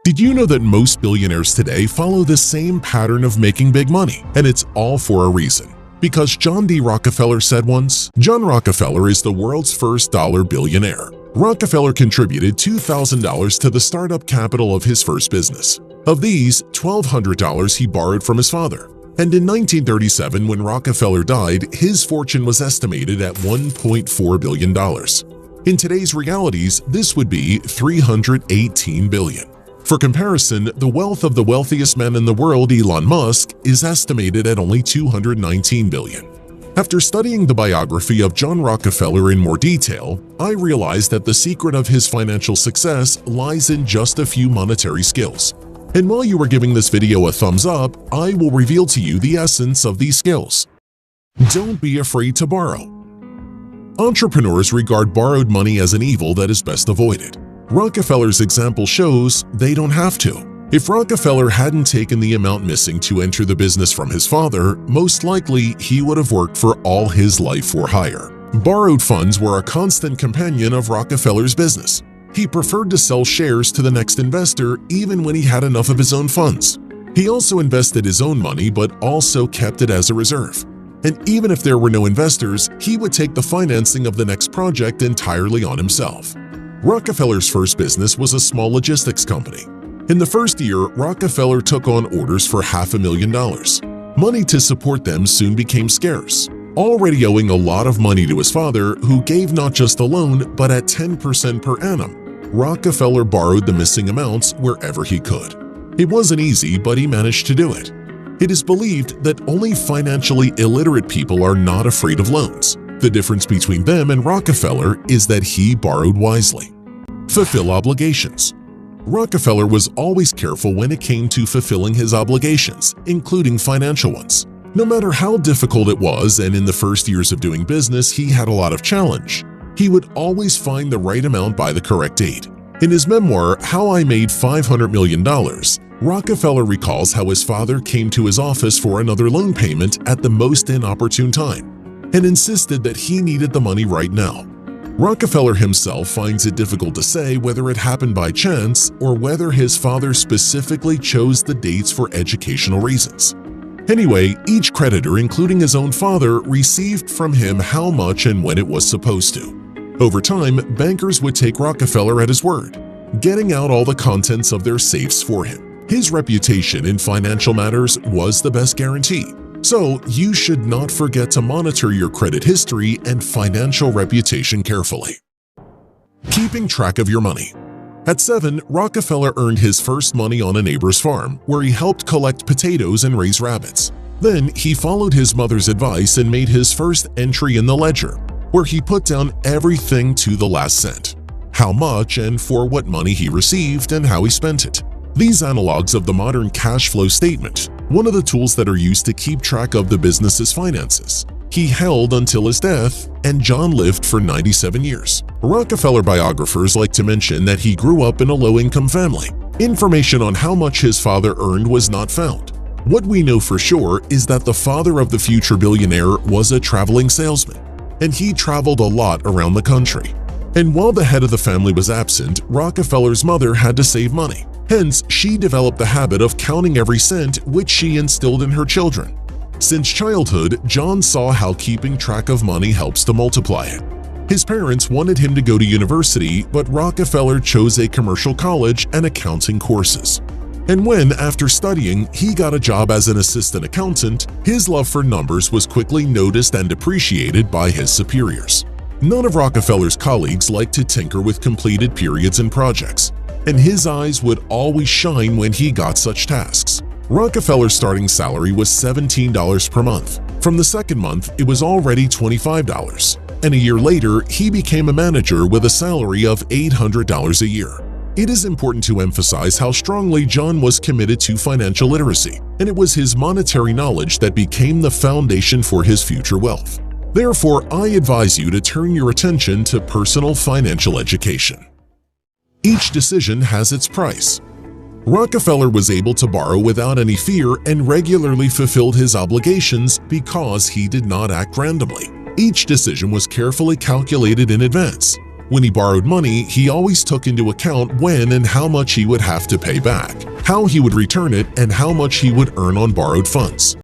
Did you know that most billionaires today follow the same pattern of making big money? And it's all for a reason. Because John D. Rockefeller said once, John Rockefeller is the world's first dollar billionaire. Rockefeller contributed $2,000 to the startup capital of his first business. Of these, $1,200 he borrowed from his father. And in 1937, when Rockefeller died, his fortune was estimated at $1.4 billion. In today's realities, this would be $318 billion. For comparison, the wealth of the wealthiest man in the world, Elon Musk, is estimated at only $219 billion. After studying the biography of John Rockefeller in more detail, I realized that the secret of his financial success lies in just a few monetary skills. And while you are giving this video a thumbs up, I will reveal to you the essence of these skills. Don't be afraid to borrow. Entrepreneurs regard borrowed money as an evil that is best avoided. Rockefeller's example shows they don't have to. If Rockefeller hadn't taken the amount missing to enter the business from his father, most likely he would have worked for all his life or higher. Borrowed funds were a constant companion of Rockefeller's business. He preferred to sell shares to the next investor even when he had enough of his own funds. He also invested his own money but also kept it as a reserve. And even if there were no investors, he would take the financing of the next project entirely on himself. Rockefeller's first business was a small logistics company. In the first year, Rockefeller took on orders for $500,000. Money to support them soon became scarce. Already owing a lot of money to his father, who gave not just a loan, but at 10% per annum, Rockefeller borrowed the missing amounts wherever he could. It wasn't easy, but he managed to do it. It is believed that only financially illiterate people are not afraid of loans. The difference between them and Rockefeller is that he borrowed wisely. Fulfill obligations. Rockefeller was always careful when it came to fulfilling his obligations, including financial ones. No matter how difficult it was, and in the first years of doing business he had a lot of challenge, he would always find the right amount by the correct date. In his memoir, How I Made $500 Million, Rockefeller recalls how his father came to his office for another loan payment at the most inopportune time and insisted that he needed the money right now. Rockefeller himself finds it difficult to say whether it happened by chance or whether his father specifically chose the dates for educational reasons. Anyway, each creditor, including his own father, received from him how much and when it was supposed to. Over time, bankers would take Rockefeller at his word, getting out all the contents of their safes for him. His reputation in financial matters was the best guarantee. So, you should not forget to monitor your credit history and financial reputation carefully. Keeping track of your money. At 7, Rockefeller earned his first money on a neighbor's farm, where he helped collect potatoes and raise rabbits. Then, he followed his mother's advice and made his first entry in the ledger, where he put down everything to the last cent, how much and for what money he received and how he spent it. These analogs of the modern cash flow statement, one of the tools that are used to keep track of the business's finances. He held until his death, and John lived for 97 years. Rockefeller biographers like to mention that he grew up in a low-income family. Information on how much his father earned was not found. What we know for sure is that the father of the future billionaire was a traveling salesman, and he traveled a lot around the country. And while the head of the family was absent, Rockefeller's mother had to save money. Hence, she developed the habit of counting every cent, which she instilled in her children. Since childhood, John saw how keeping track of money helps to multiply it. His parents wanted him to go to university, but Rockefeller chose a commercial college and accounting courses. And when, after studying, he got a job as an assistant accountant, his love for numbers was quickly noticed and appreciated by his superiors. None of Rockefeller's colleagues liked to tinker with completed periods and projects, and his eyes would always shine when he got such tasks. Rockefeller's starting salary was $17 per month. From the second month, it was already $25, and a year later, he became a manager with a salary of $800 a year. It is important to emphasize how strongly John was committed to financial literacy, and it was his monetary knowledge that became the foundation for his future wealth. Therefore, I advise you to turn your attention to personal financial education. Each decision has its price. Rockefeller was able to borrow without any fear and regularly fulfilled his obligations because he did not act randomly. Each decision was carefully calculated in advance. When he borrowed money, he always took into account when and how much he would have to pay back, how he would return it, and how much he would earn on borrowed funds.